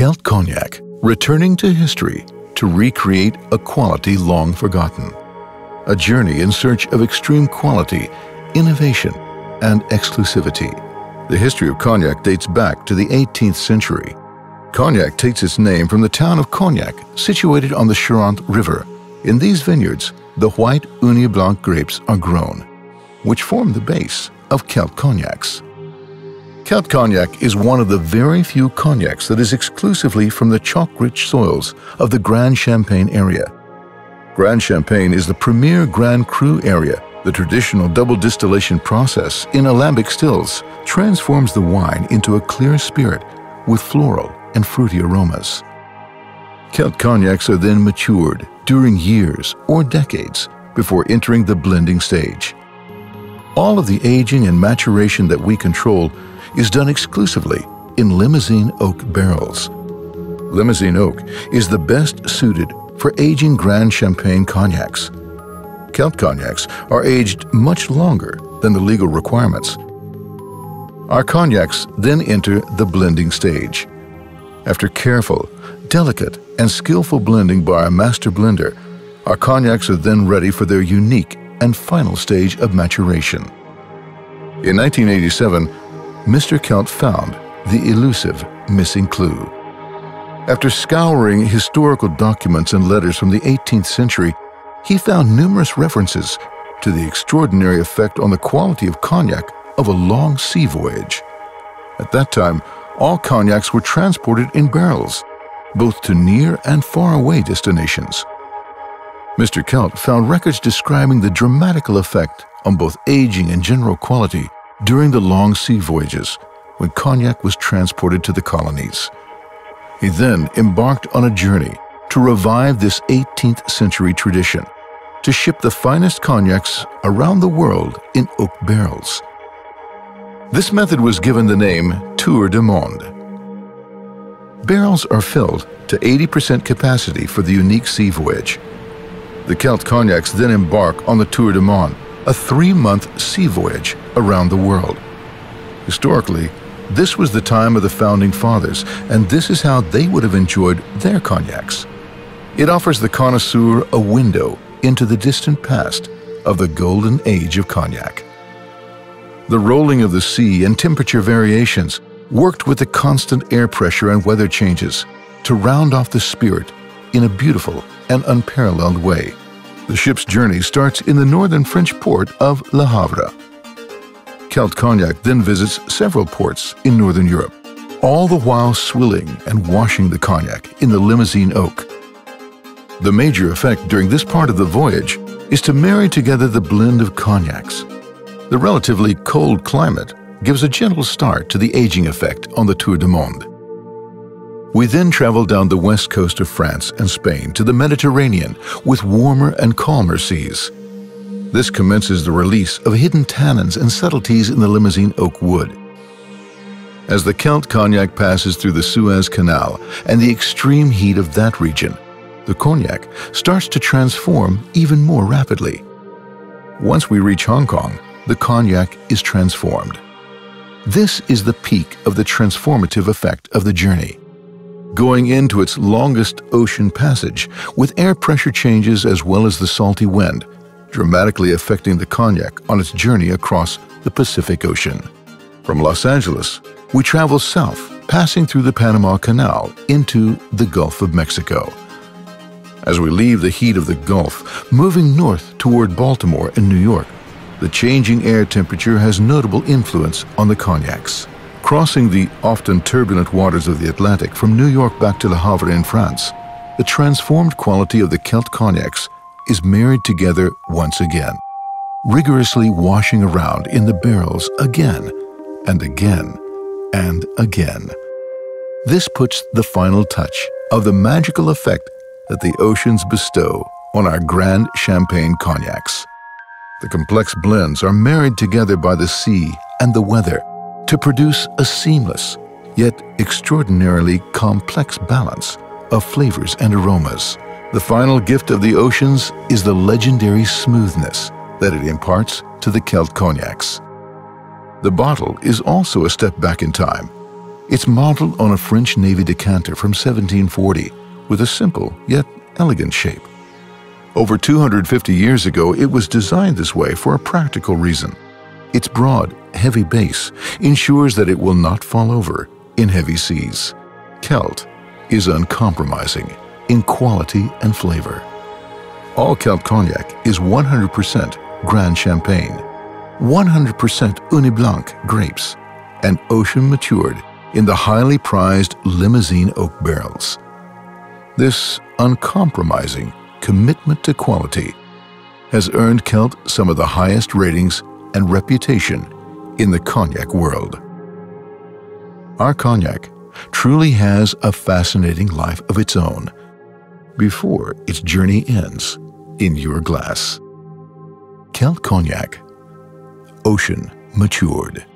Kelt Cognac, returning to history to recreate a quality long forgotten. A journey in search of extreme quality, innovation, and exclusivity. The history of cognac dates back to the 18th century. Cognac takes its name from the town of Cognac, situated on the Charente River. In these vineyards, the white Ugni Blanc grapes are grown, which form the base of Kelt Cognacs. Kelt Cognac is one of the very few cognacs that is exclusively from the chalk-rich soils of the Grand Champagne area. Grand Champagne is the premier Grand Cru area. The traditional double distillation process in alembic stills transforms the wine into a clear spirit with floral and fruity aromas. Kelt Cognacs are then matured during years or decades before entering the blending stage. All of the aging and maturation that we control is done exclusively in Limousin oak barrels. Limousin oak is the best suited for aging Grand Champagne cognacs. Kelt Cognacs are aged much longer than the legal requirements. Our cognacs then enter the blending stage. After careful, delicate, and skillful blending by our master blender, our cognacs are then ready for their unique and final stage of maturation. In 1987, Mr. Kelt found the elusive missing clue. After scouring historical documents and letters from the 18th century, he found numerous references to the extraordinary effect on the quality of cognac of a long sea voyage. At that time, all cognacs were transported in barrels, both to near and far away destinations. Mr. Kelt found records describing the dramatical effect on both aging and general quality during the long sea voyages when cognac was transported to the colonies. He then embarked on a journey to revive this 18th century tradition, to ship the finest cognacs around the world in oak barrels. This method was given the name Tour du Monde. Barrels are filled to 80% capacity for the unique sea voyage. The Kelt Cognacs then embark on the Tour du Monde, a 3-month sea voyage around the world. Historically, this was the time of the Founding Fathers, and this is how they would have enjoyed their cognacs. It offers the connoisseur a window into the distant past of the golden age of cognac. The rolling of the sea and temperature variations worked with the constant air pressure and weather changes to round off the spirit in a beautiful and unparalleled way. The ship's journey starts in the northern French port of Le Havre. Kelt Cognac then visits several ports in northern Europe, all the while swilling and washing the cognac in the Limousin oak. The major effect during this part of the voyage is to marry together the blend of cognacs. The relatively cold climate gives a gentle start to the aging effect on the Tour du Monde. We then travel down the west coast of France and Spain to the Mediterranean with warmer and calmer seas. This commences the release of hidden tannins and subtleties in the Limousin oak wood. As the Kelt Cognac passes through the Suez Canal and the extreme heat of that region, the cognac starts to transform even more rapidly. Once we reach Hong Kong, the cognac is transformed. This is the peak of the transformative effect of the journey. Going into its longest ocean passage, with air pressure changes as well as the salty wind, dramatically affecting the cognac on its journey across the Pacific Ocean. From Los Angeles, we travel south, passing through the Panama Canal into the Gulf of Mexico. As we leave the heat of the Gulf, moving north toward Baltimore and New York, the changing air temperature has notable influence on the cognacs. Crossing the often turbulent waters of the Atlantic from New York back to Le Havre in France, the transformed quality of the Kelt Cognacs is married together once again, rigorously washing around in the barrels again and again and again. This puts the final touch of the magical effect that the oceans bestow on our Grand Champagne cognacs. The complex blends are married together by the sea and the weather to produce a seamless, yet extraordinarily complex balance of flavors and aromas. The final gift of the oceans is the legendary smoothness that it imparts to the Kelt Cognacs. The bottle is also a step back in time. It's modeled on a French Navy decanter from 1740 with a simple yet elegant shape. Over 250 years ago, it was designed this way for a practical reason. Its broad, heavy base ensures that it will not fall over in heavy seas. Kelt is uncompromising in quality and flavor. All Kelt Cognac is 100% Grand Champagne, 100% Uni Blanc grapes, and ocean matured in the highly prized limousine oak barrels. This uncompromising commitment to quality has earned Kelt some of the highest ratings and reputation in the cognac world. Our cognac truly has a fascinating life of its own before its journey ends in your glass. Kelt Cognac, ocean matured.